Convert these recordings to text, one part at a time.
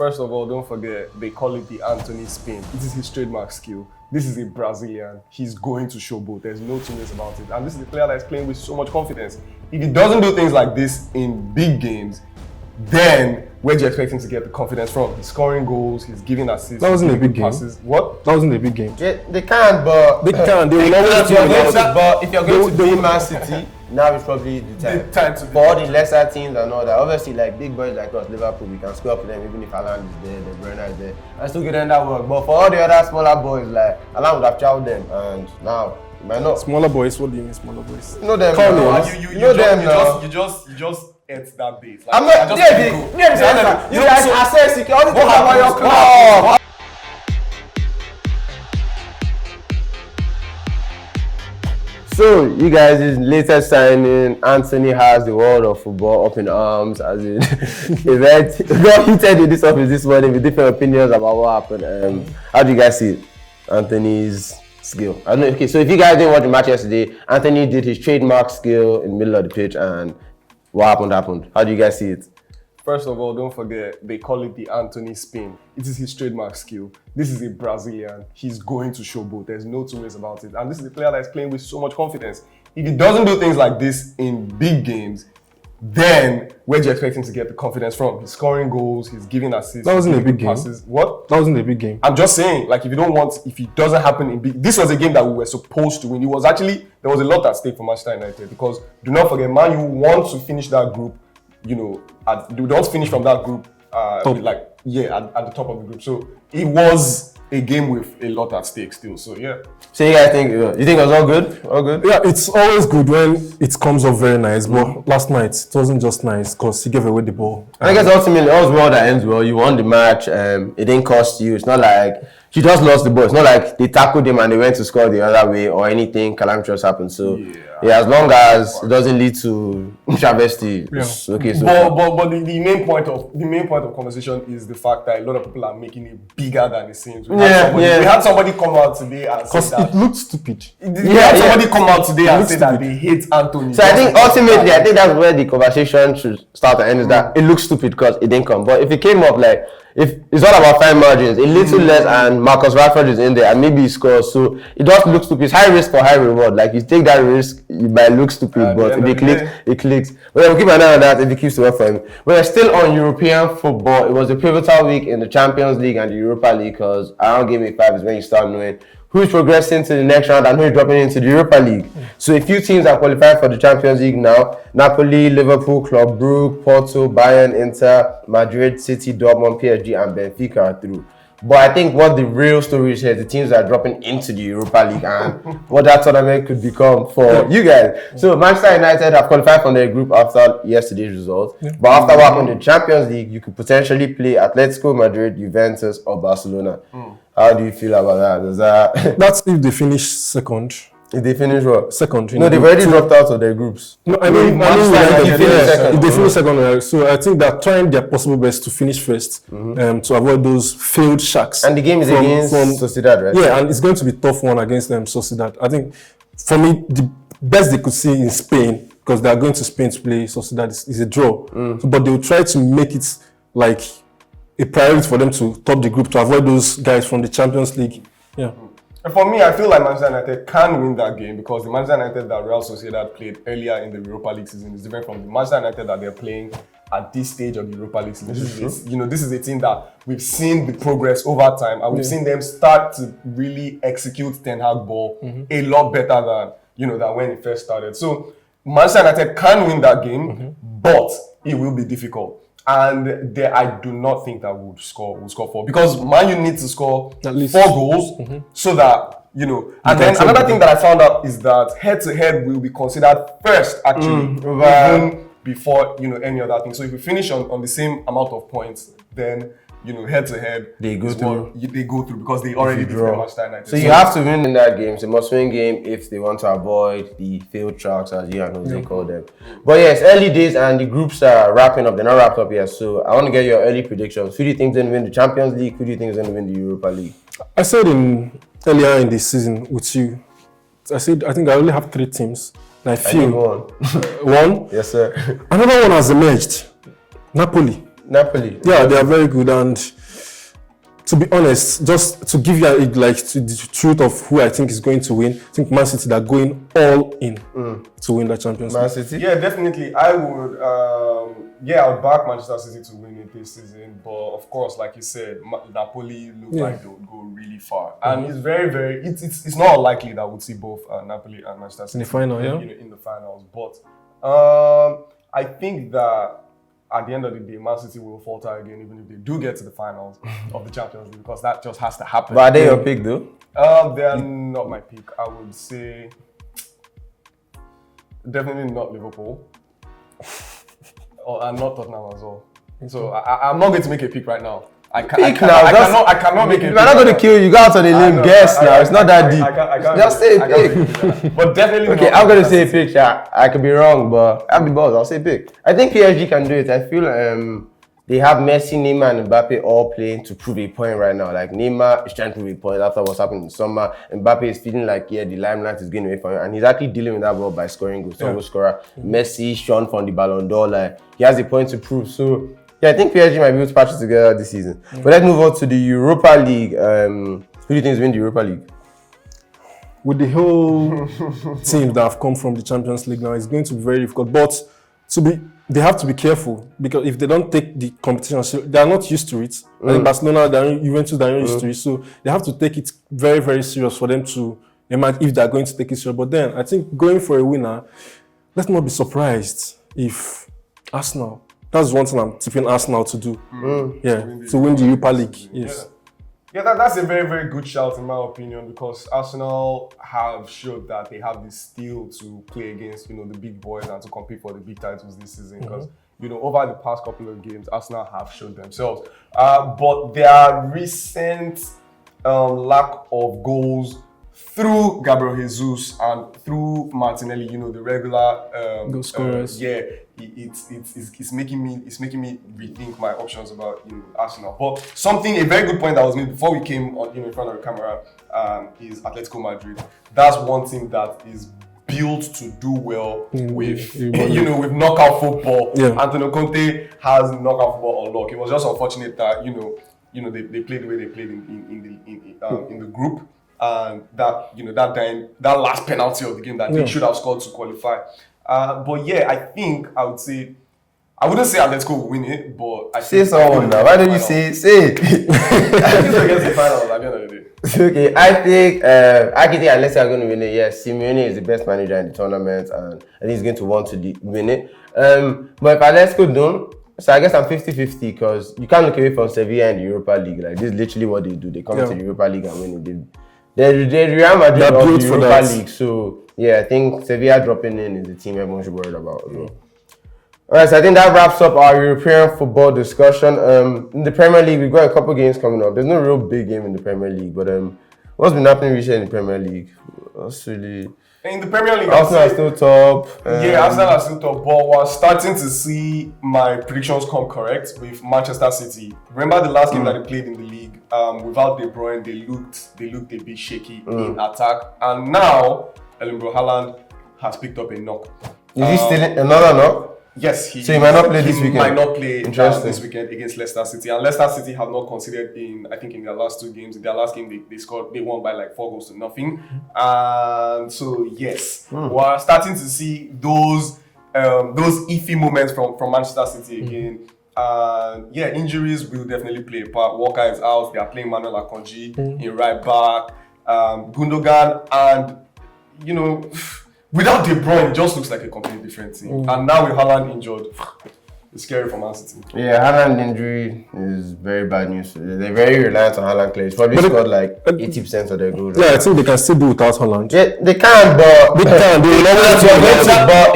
First of all, don't forget, they call it the Antony spin. It is his trademark skill. This is a Brazilian. He's going to show both. There's no two ways about it. And this is the player that's playing with so much confidence. If he doesn't do things like this in big games, then where do you expect him to get the confidence from? He's scoring goals, he's giving assists. That wasn't a big game. What? That wasn't a big game. Yeah, they can, but They can. They will always do it. but if you're going to beat Man City, now is probably the time. For all the lesser teams and all that, obviously, like big boys like us, Liverpool, we can score up with them even if Haaland is there, De Bruyne is there. I still get in that work. But for all the other smaller boys, like Haaland would have chowed them, and now you might not. Smaller boys? What do you mean smaller boys? You know them. Call now. me. You know them. You just ate that bait. Like, I'm not. You guys access security about your club. So, you guys' latest signing, Antony has the world of football up in arms, as in event. Got heated in this office this morning with different opinions about what happened. How do you guys see it? Antony's skill. I don't know. Okay, so if you guys didn't watch the match yesterday, Antony did his trademark skill in the middle of the pitch, and what happened. How do you guys see it? First of all, don't forget, they call it the Antony spin. It is his trademark skill. This is a Brazilian. He's going to show both. There's no two ways about it. And this is the player that's playing with so much confidence. If he doesn't do things like this in big games, then where do you expect him to get the confidence from? He's scoring goals, he's giving assists. That wasn't a big game. Passes. What? That wasn't a big game. I'm just saying, like, if it doesn't happen in big, this was a game that we were supposed to win. It was actually, there was a lot at stake for Manchester United because do not forget, Man U wants to finish that group, you know, we don't finish from that group, at the top of the group. So it was a game with a lot at stake still. So yeah. So you guys think it was all good? All good? Yeah, it's always good when it comes up very nice. But last night it wasn't just nice because he gave away the ball. I guess ultimately all's well that ends well. You won the match. It didn't cost you. It's not like you just lost the ball. It's not like they tackled him and they went to score the other way or anything calamitous happened. So yeah, as long as it doesn't lead to travesty, it's okay. So but the main point of conversation is the fact that a lot of people are making it bigger than it seems. We had somebody come out today and say that it looked stupid. Somebody come out today and say that they hate Antony. So I think ultimately, that's where the conversation should start and end. Is that it looks stupid because it didn't come. But if it came up like, if it's all about fine margins, a little less, and Marcus Rashford is in there, and maybe he scores, so it does look stupid. It's high risk for high reward. Like you take that risk, it might look stupid, but if it clicks, it clicks. But we'll keep an eye on that if it keeps to work for him. We're still on European football. It was a pivotal week in the Champions League and the Europa League because around game week 5 is when you start knowing who's progressing to the next round and who's dropping into the Europa League. So a few teams are qualified for the Champions League now. Napoli, Liverpool, Club Brugge, Porto, Bayern, Inter, Madrid, City, Dortmund, PSG and Benfica are through. But I think what the real story is here, the teams that are dropping into the Europa League and what that tournament could become for you guys. So Manchester United have qualified from their group after yesterday's result. But after what happened in the Champions League, you could potentially play Atletico Madrid, Juventus or Barcelona. How do you feel about that? That's if they finish second. If they finish what? Second. No, they've already dropped out of their groups. No, I mean if they finish second. So I think they're trying their possible best to finish first to avoid those failed sharks. And the game is against Sociedad, right? Yeah, and it's going to be a tough one against them, Sociedad. I think, for me, the best they could see in Spain, because they are going to Spain to play Sociedad, is a draw. But they will try to make it like a priority for them to top the group to avoid those guys from the Champions League. Yeah. And for me, I feel like Manchester United can win that game because the Manchester United that Real Sociedad played earlier in the Europa League season is different from the Manchester United that they're playing at this stage of the Europa League season. This is a team that we've seen the progress over time and we've seen them start to really execute Ten Hag ball a lot better than when it first started. So Manchester United can win that game, but it will be difficult. And I do not think that we'll score 4 because Man U need to score at least 4 goals so that And then another thing that I found out is that head-to-head will be considered first actually, even before any other thing. So if we finish on the same amount of points, then head-to-head they go through. They go through because they already beat Manchester United. So you have to win in that game. It's a must-win game if they want to avoid the failed tracks, as you and Jose call them. But yes, early days and the groups are wrapping up. They're not wrapped up yet. So I want to get your early predictions. Who do you think is going to win the Champions League? Who do you think is going to win the Europa League? I said earlier in the season with you, I think I only have 3 teams. And I feel one. One? Yes, sir. Another one has emerged. Napoli. Napoli. Yeah, they are very good, and to be honest, just to give you the truth of who I think is going to win, I think Man City are going all in to win the Champions League. Man City? Yeah, definitely. I would I would back Manchester City to win it this season, but of course, like you said, Napoli look like they would go really far, and it's very, very. It's not unlikely that we'll see both Napoli and Manchester City in the final, in the finals. But I think that at the end of the day, Man City will falter again, even if they do get to the finals of the Champions League, because that just has to happen. But are they your pick though? They are not my pick. I would say definitely not Liverpool. And not Tottenham as well. So I'm not going to make a pick right now. I cannot make a pick. We're not going to kill you. You got on the limb. Guess now. It's not that deep. Just say a pick. But definitely. Okay, I'm going to say a pick. Yeah, I could be wrong, but I have the balls. I'll say pick. I think PSG can do it. I feel they have Messi, Neymar, and Mbappe all playing to prove a point right now. Like Neymar is trying to prove a point after what's happened in the summer. Mbappe is feeling like the limelight is getting away from him, and he's actually dealing with that well by scoring goals. Goal scorer. Messi shone from the Ballon d'Or. Like he has a point to prove. So yeah, I think PSG might be able to patch it together this season. But let's move on to the Europa League. Who do you think is winning the Europa League? With the whole team that have come from the Champions League now, it's going to be very difficult. But they have to be careful, because if they don't take the competition, they are not used to it. I think Barcelona, Juventus, they are not used to it. So they have to take it very, very serious for them to, if they are going to take it serious. But then I think going for a winner, let's not be surprised if Arsenal. That's one thing I'm tipping Arsenal to do. To win the Europa League. Yes. Yeah, that's a very, very good shout in my opinion, because Arsenal have showed that they have the steel to play against, the big boys and to compete for the big titles this season. Because, over the past couple of games, Arsenal have showed themselves. But their recent lack of goals through Gabriel Jesus and through Martinelli, the regular goal scorers. It's making me rethink my options about Arsenal. But a very good point that was made before we came on in front of the camera is Atletico Madrid. That's one team that is built to do well with knockout football. Yeah. Antonio Conte has knockout football on lock. It was just unfortunate that they played the way they played in the group. And that last penalty of the game that they should have scored to qualify. But yeah, I think I would say, I wouldn't say Atletico will win it, but I say someone now. Why don't you say it? I think they're against the finals at the end of the day. Okay, I think Atletico are going to win it. Yes, Simeone is the best manager in the tournament, and I think he's going to want to win it. But if Atletico don't, so I guess I'm 50-50, because you can't look away from Sevilla in the Europa League. Like, this is literally what they do. They come to the Europa League and win it. They're Real Madrid of the Europa League, so yeah, I think Sevilla dropping in is the team everyone should worry about. Alright, so I think that wraps up our European football discussion. In the Premier League, we've got a couple games coming up. There's no real big game in the Premier League, but what's been happening recently in the Premier League? In the Premier League, Arsenal are still top. Arsenal are still top, but we're starting to see my predictions come correct with Manchester City. Remember the last game that they played in the league? Without De Bruyne, they looked a bit shaky in attack, and now Erling Haaland has picked up a knock. Is he still another knock? Yes, so he might not play this weekend. Might not play this weekend against Leicester City, and Leicester City have not conceded in their last two games. In their last game, they won by like 4-0, and so yes, we're starting to see those iffy moments from Manchester City again. Injuries will definitely play a part. Walker is out. They are playing Manuel Akanji in right back. Gundogan, and without De Bruyne, it just looks like a completely different team. And now with Haaland injured, it's scary for Man City. Yeah, Haaland injury is very bad news. They're very reliant on Haaland players. Probably scored like 80% of their goals. Yeah, I think they can still do without Haaland. Yeah, they can, but if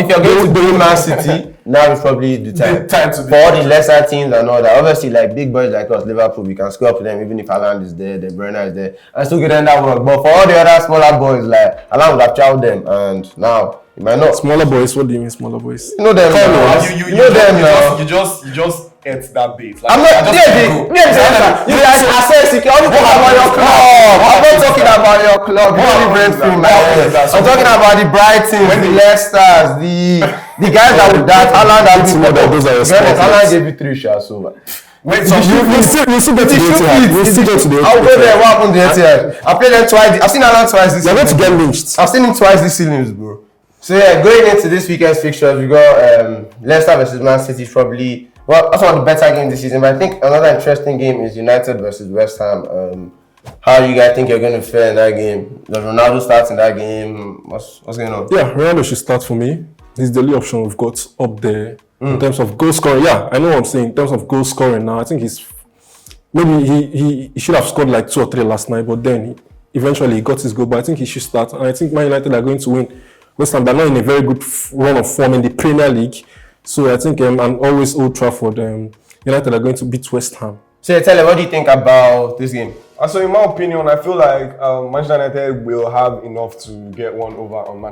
you're going to beat Man City, now is probably the time for all the lesser teams and all that. Obviously, like big boys like us, Liverpool, we can score up to them even if Haaland is there, De Bruyne is there, and still get in that work. But for all the other smaller boys, like Haaland would have chowed them, and now it might not. Smaller boys? What do you mean smaller boys? You know them now. You know them now. You just ate that bait. Like, I'm not. You guys assess. You can only talk about your club. I'm not talking about about your club. You're different, man. I'm talking about the Brighton, the Leicesters, the guys that would that Haaland has been Haaland gave you 3 shots over. Wait, so you still get to the Etihad. You still get to the Etihad. I'll go there. What happened to the Etihad? I played them twice. I've seen Haaland twice this season. You're going to get lynched. I've seen him twice this season, bro. So yeah, going into this weekend's fixtures, we got Leicester versus Man City. Probably that's one of the better games this season. But I think another interesting game is United versus West Ham. How do you guys think you're going to fare in that game? Does Ronaldo start in that game? What's going on? Yeah, Ronaldo should start for me. He's the only option we've got up there in terms of goal scoring. Yeah, I know what I'm saying. In terms of goal scoring now, I think maybe he should have scored like 2 or 3 last night, but then eventually he got his goal. But I think he should start. And I think Man United are going to win. West Ham, they're not in a very good run of form in the Premier League. So I think, and always Old Trafford, United are going to beat West Ham. So tell me, what do you think about this game? So in my opinion, I feel like Manchester United will have enough to get one over on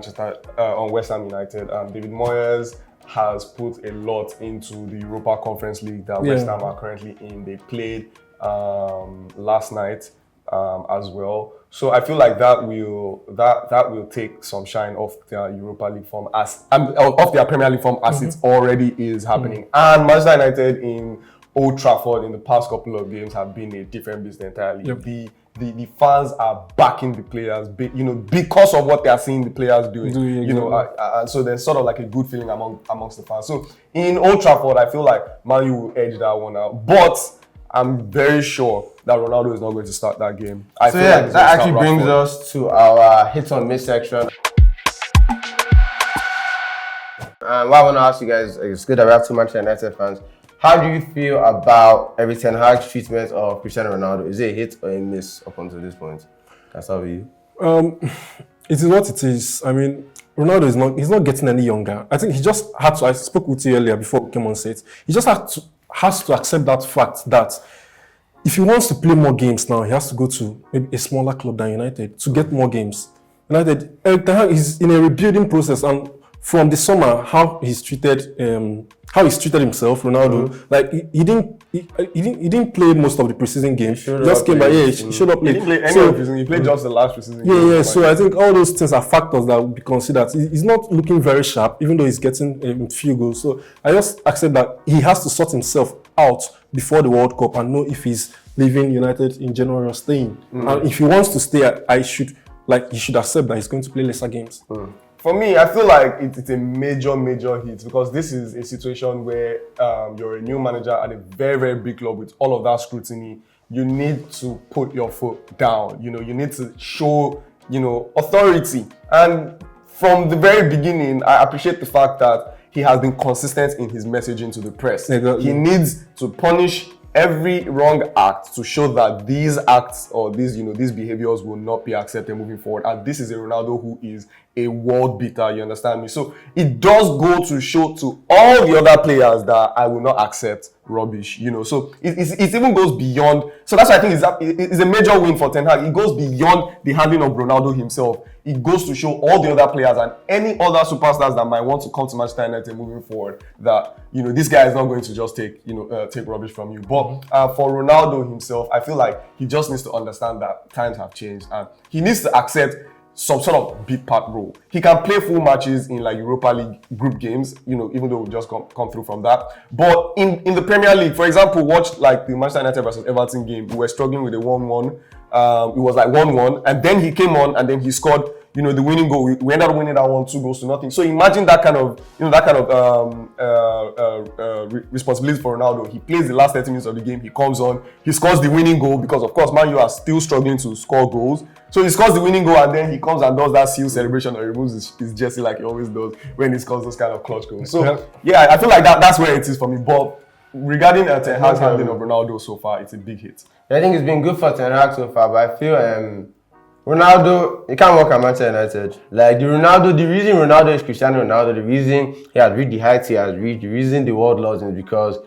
West Ham United. David Moyes has put a lot into the Europa Conference League that West Ham are currently in. They played last night as well. So I feel like that will take some shine off their Europa League form off their Premier League form as it already is happening. And Manchester United in Old Trafford in the past couple of games have been a different beast entirely. Yep. The fans are backing the players, because of what they are seeing the players doing. And so there's sort of like a good feeling amongst the fans. So in Old Trafford, I feel like Man U will edge that one out. But I'm very sure that Ronaldo is not going to start that game. That actually brings us to our hit or miss section. What I want to ask you guys, it's good that we have 2 Manchester United fans. How do you feel about Erik ten Hag's treatment of Cristiano Ronaldo? Is it a hit or a miss up until this point? That's how you. It is what it is. I mean, Ronaldo he's not getting any younger. I think he just had to. I spoke with you earlier before we came on set. He just has to accept that fact that if he wants to play more games now, he has to go to maybe a smaller club than United to get more games. Erik ten Hag is in a rebuilding process, and from the summer, how he's treated himself, Ronaldo. Like he didn't play most of the preseason games. He just came by. He showed up late. He didn't play any of the preseason. He played just the last preseason game. Yeah. So I think all those things are factors that will be considered. He's not looking very sharp, even though he's getting a few goals. So I just accept that he has to sort himself out before the World Cup and know if he's leaving United in January or staying. And if he wants to stay, he should accept that he's going to play lesser games. For me, I feel like it's a major hit because this is a situation where you're a new manager at a very, very big club with all of that scrutiny. You need to put your foot down. You need to show, authority. And from the very beginning, I appreciate the fact that he has been consistent in his messaging to the press. Exactly. He needs to punish every wrong act to show that these acts or these behaviors will not be accepted moving forward. And this is a Ronaldo who is a world beater, you understand me? So it does go to show to all the other players that I will not accept rubbish, So it even goes beyond. So that's why I think it's a major win for Ten Hag. It goes beyond the handling of Ronaldo himself. It goes to show all the other players and any other superstars that might want to come to Manchester United moving forward that, this guy is not going to just take rubbish from you. But for Ronaldo himself, I feel like he just needs to understand that times have changed and he needs to accept some sort of big part role. He can play full matches in like Europa League group games, even though we just come through from that. But in the Premier League, for example, watch like the Manchester United versus Everton game. We were struggling with a 1-1. It was like 1-1, and then he came on and then he scored, the winning goal. We ended up winning that 1, 2-0. So imagine that kind of, responsibility for Ronaldo. He plays the last 30 minutes of the game. He comes on, he scores the winning goal because of course Man U are still struggling to score goals. So he scores the winning goal and then he comes and does that seal celebration or removes his jersey like he always does when he scores those kind of clutch goals. So yeah, I feel like that's where it is for me. But regarding Ten Hag's handling of Ronaldo so far, it's a big hit. I think it's been good for Ten Hag so far, but I feel Ronaldo, he can't work at Manchester United. Like the reason Ronaldo is Cristiano Ronaldo, the reason he has reached the heights he has reached, the reason the world loves him is because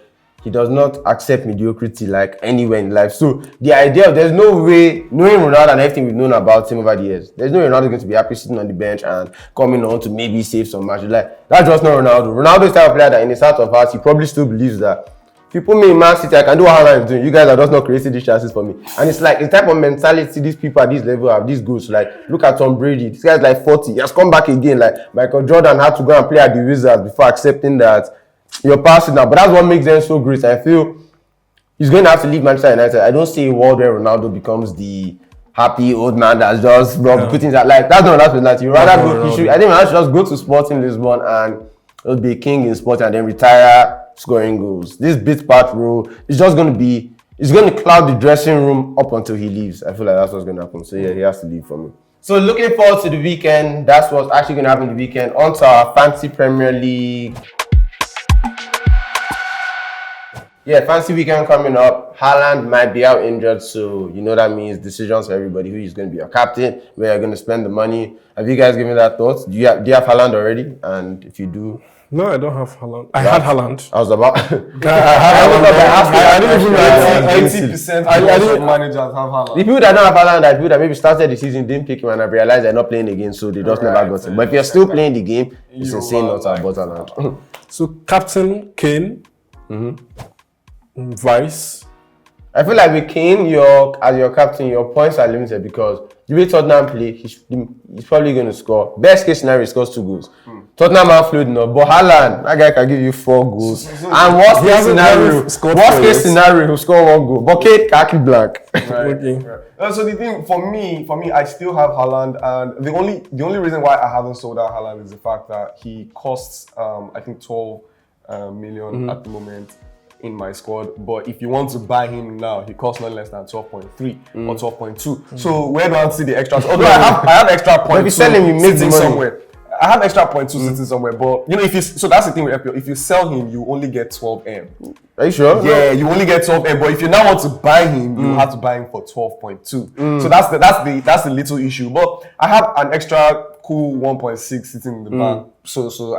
he does not accept mediocrity like anywhere in life. So the idea of there's no way, knowing Ronaldo and everything we've known about him over the years, there's no way Ronaldo is going to be happy sitting on the bench and coming on to maybe save some matches. Like that's just not Ronaldo. Ronaldo is the type of player that in his heart of hearts, he probably still believes that If you put me in Man City, I can do what Haaland is doing. You guys are just not creating these chances for me. And it's like the type of mentality these people at this level have, these goals. Like, look at Tom Brady. This guy's like 40. He has come back again. Like, Michael Jordan had to go and play at the Wizards before accepting that you're passing now. But that's what makes them so great. I feel he's going to have to leave Manchester United. I don't see a world where Ronaldo becomes the happy old man that's just putting that. Like, that's not that. You rather go. I think Ronaldo should just go to Sporting Lisbon and he'll be a king in sport and then retire scoring goals. This bit part role is just going to be, it's going to cloud the dressing room up until he leaves. I feel like that's what's going to happen. So yeah, he has to leave for me. So looking forward to the weekend. That's what's actually going to happen the weekend. On to our fancy Premier League. Yeah, fancy weekend coming up. Haaland might be out injured, so you know that means decisions for everybody. Who is going to be your captain? Where you're going to spend the money? Have you guys given that thought? Do you have Haaland already? And if you do, No, I don't have Haaland. I had Haaland. I was about. I didn't even know 80% of managers have Haaland. The people that don't have Haaland, the people that maybe started the season didn't pick him and have realized they're not playing again, so they just never got him. But if you're still playing the game, it's insane not to have bought Haaland. So Captain Kane, Vice. I feel like with Kane, as your captain, your points are limited because the way Tottenham play, he's probably going to score. Best case scenario, he scores 2 goals. Tottenham are fluid enough, but Haaland, that guy can give you 4 goals. And worst case scenario, he'll score 1 goal. But Kane can keep blank. Right. So the thing for me, I still have Haaland, and the only reason why I haven't sold out Haaland is the fact that he costs I think 12 million at the moment in my squad. But if you want to buy him now, he costs not less than 12.3 or 12.2. So where do I see the extras? Although I have extra points. If you sell him, you make the money somewhere. I have extra 0.2 sitting somewhere, but you know, so that's the thing with FPL. If you sell him, you only get 12M. Are you sure? Yeah, you only get 12M. But if you now want to buy him, you have to buy him for 12.2. So that's the little issue. But I have an extra cool 1.6 sitting in the bank. So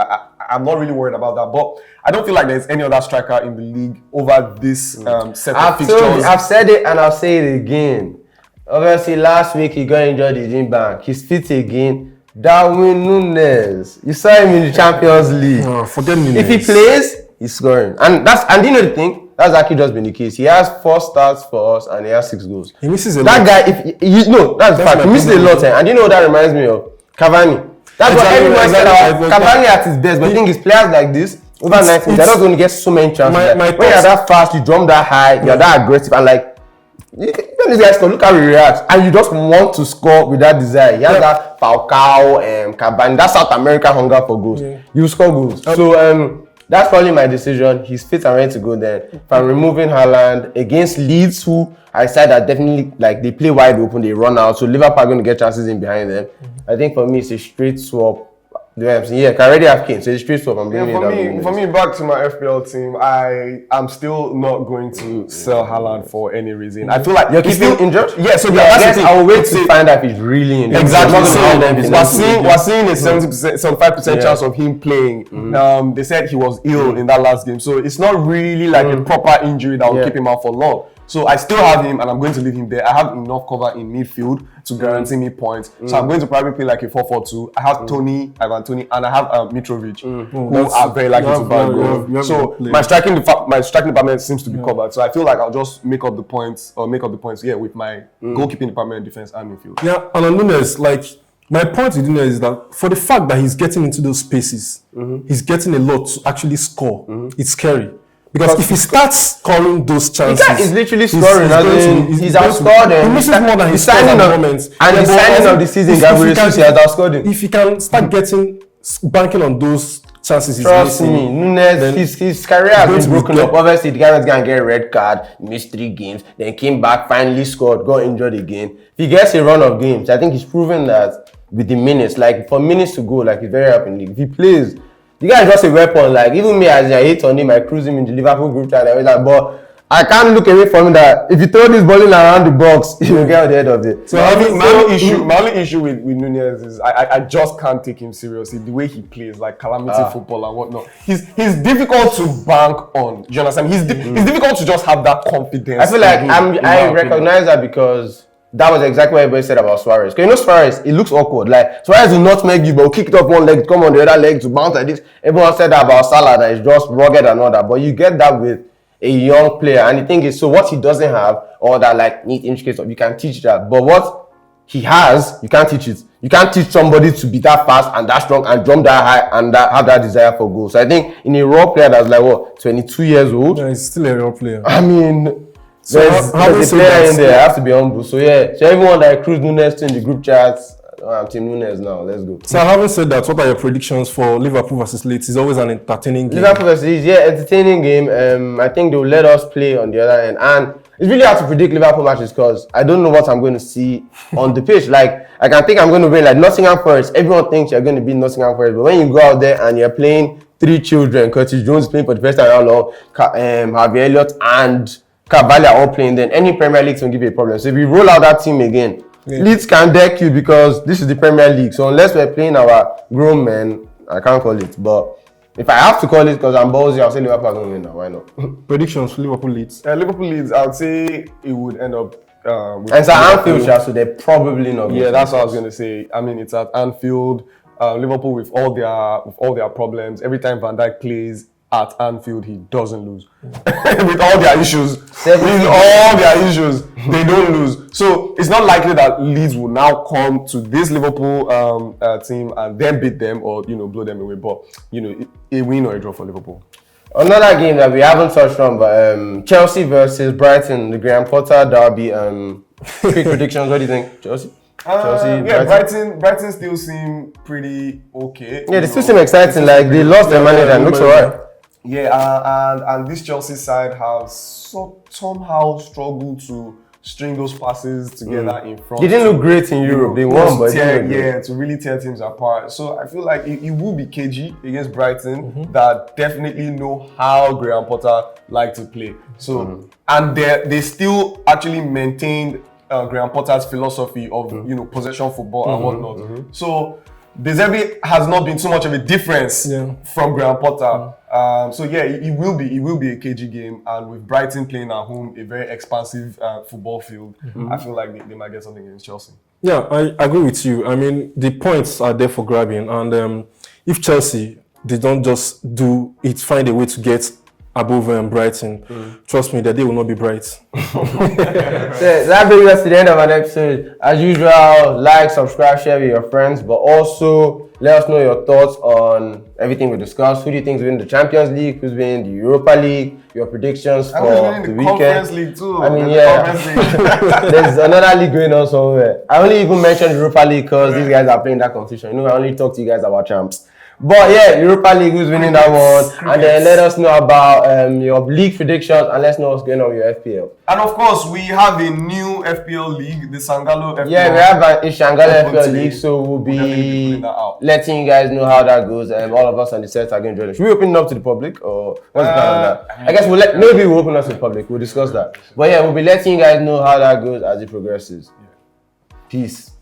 I'm not really worried about that. But I don't feel like there's any other striker in the league over this set of fixtures. I've said it and I'll say it again. Obviously, last week he got injured, he didn't bank. He's fit again. Darwin Núñez. You saw him in the Champions League. Forget Núñez. If he plays, he's scoring. And you know the thing? That's actually just been the case. He has 4 starts for us and he has 6 goals. He misses a lot. lot. That guy, that's the fact. He misses a lot. And you know what that reminds me of? Cavani. That's what everyone said about Cavani at his best. But I think it's players like this, over 90, they're not going to get so many chances. When you're that fast, you jump that high, you're that aggressive, and like, when these guys score, look how he reacts, and you just want to score with that desire. He has that Falcao, Cavani, that South American hunger for goals. You score goals. So that's probably my decision. He's fit and ready to go there. If I'm removing Haaland against Leeds, who I said that definitely, like, they play wide open, they run out, so Liverpool are going to get chances in behind them. I think for me, it's a straight swap. Yeah, I already have Kane, so it's straight swap. I'm for me, back to my FPL team, I'm still not going to sell Haaland for any reason. I feel like you're still injured. Yeah, so I will wait to find out if he's really injured. Exactly. So we're seeing a 75% chance of him playing. They said he was ill in that last game, so it's not really like a proper injury that will keep him out for long. So I still have him, and I'm going to leave him there. I have enough cover in midfield to guarantee me points. So I'm going to probably play like a 4-4-2. I have Tony, I have Antony, and I have Mitrovic, who are very likely to bag goal. So my striking department seems to be covered. So I feel like I'll just make up the points, with my goalkeeping department, defense, and midfield. Yeah, and on Núñez, like, my point with Núñez is that for the fact that he's getting into those spaces, he's getting a lot to actually score. It's scary. Because if he starts scoring those chances, he's literally scoring. He's outscored them. He misses more than he's signing at the moment. And the signing of the season, Gabriel Jesus has outscored him. If he can start banking on those chances, trust me, Núñez, his career has been broken up. Obviously, the guy was going to get a red card, missed 3 games, then came back, finally scored, got injured again. If he gets a run of games, I think he's proven that with the minutes, like for minutes to go, like he's very happy in the league. If he plays, the guy is just a weapon. Like, even me, as I hate on him, I cruise him in the Liverpool group chat. But I can't look away from him that if you throw this ball in around the box, you will get at the end of it. So my only issue with Núñez is I just can't take him seriously. The way he plays, like calamity football and whatnot. He's difficult to bank on. Do you understand? He's difficult to just have that confidence. I feel like I recognize that because that was exactly what everybody said about Suarez. Because you know Suarez, it looks awkward. Like, Suarez will not make you, but will kick it off one leg, come on the other leg to bounce like this. Everyone said that about Salah, that is just rugged and all that. But you get that with a young player. And the thing is, so what he doesn't have, or that like neat intricate stuff, you can teach that. But what he has, you can't teach it. You can't teach somebody to be that fast and that strong and jump that high and have that desire for goals. So I think in a raw player that's like what, 22 years old. Yeah, he's still a real player. I mean, So there's a player in there. I have to be humble. So yeah, so everyone that Cruz Nunes to in the group chats, I'm Team Nunes now. Let's go. So having said that, what are your predictions for Liverpool versus Leeds? It's always an entertaining game. Liverpool versus Leeds, yeah, entertaining game. I think they'll let us play on the other end, and it's really hard to predict Liverpool matches because I don't know what I'm going to see on the pitch. Like I can think I'm going to win like Nottingham Forest. Everyone thinks you're going to beat Nottingham Forest, but when you go out there and you're playing three children, Curtis Jones playing for the first time around, Harvey Elliott and Carvalho are all playing, then any Premier League can give you a problem. So if we roll out that team again, Leeds can deck you because this is the Premier League. So unless we're playing our grown men, I can't call it. But if I have to call it because I'm ballsy, I'll say Liverpool are going to win now. Why not? Predictions for Liverpool Leeds. Liverpool Leeds, I would say it would end up. And it's at Anfield, so they're probably not. Yeah, that's what I was going to say. I mean, it's at Anfield. Liverpool with all their problems. Every time Van Dijk plays at Anfield, he doesn't lose. With all their issues, they don't lose. So it's not likely that Leeds will now come to this Liverpool team and then beat them or blow them away. But a win or a draw for Liverpool. Another game that we haven't touched on, but Chelsea versus Brighton, the Graham Potter derby. Quick predictions. What do you think, Chelsea? Brighton still seem pretty okay. Yeah, they still seem exciting. Like they lost their manager and looks alright. Yeah, and this Chelsea side has somehow struggled to string those passes together in front. They didn't look great in Europe. They won, but to really tear teams apart. So I feel like it will be cagey against Brighton that definitely know how Graham Potter like to play. So and they still actually maintained Graham Potter's philosophy of possession football and whatnot. So De Zerbi has not been too much of a difference from Graham Potter. So yeah, it will be a cagey game, and with Brighton playing at home, a very expansive football field, I feel like they might get something against Chelsea. Yeah, I agree with you. I mean, the points are there for grabbing, and if Chelsea they don't just find a way to get above Brighton, trust me, that day will not be bright. So that brings us to the end of an episode. As usual, like, subscribe, share with your friends, but also let us know your thoughts on everything we discussed. Who do you think is winning the Champions League? Who's winning the Europa League? Your predictions for the weekend. Conference League too. I mean, there's another league going on somewhere. I only even mentioned Europa League because these guys are playing that competition. I only talk to you guys about champs. But yeah, Europa League, who's winning that one? And then let us know about your league predictions and let us know what's going on with your FPL. And of course, we have a new FPL league, the Sangaloo FPL. Yeah, we have a Sangaloo FPL league, so we'll be letting you guys know how that goes. All of us on the set are going to join us. Should we open it up to the public, or what's the plan on that? I guess maybe we'll open up to the public. We'll discuss that. But yeah, we'll be letting you guys know how that goes as it progresses. Peace.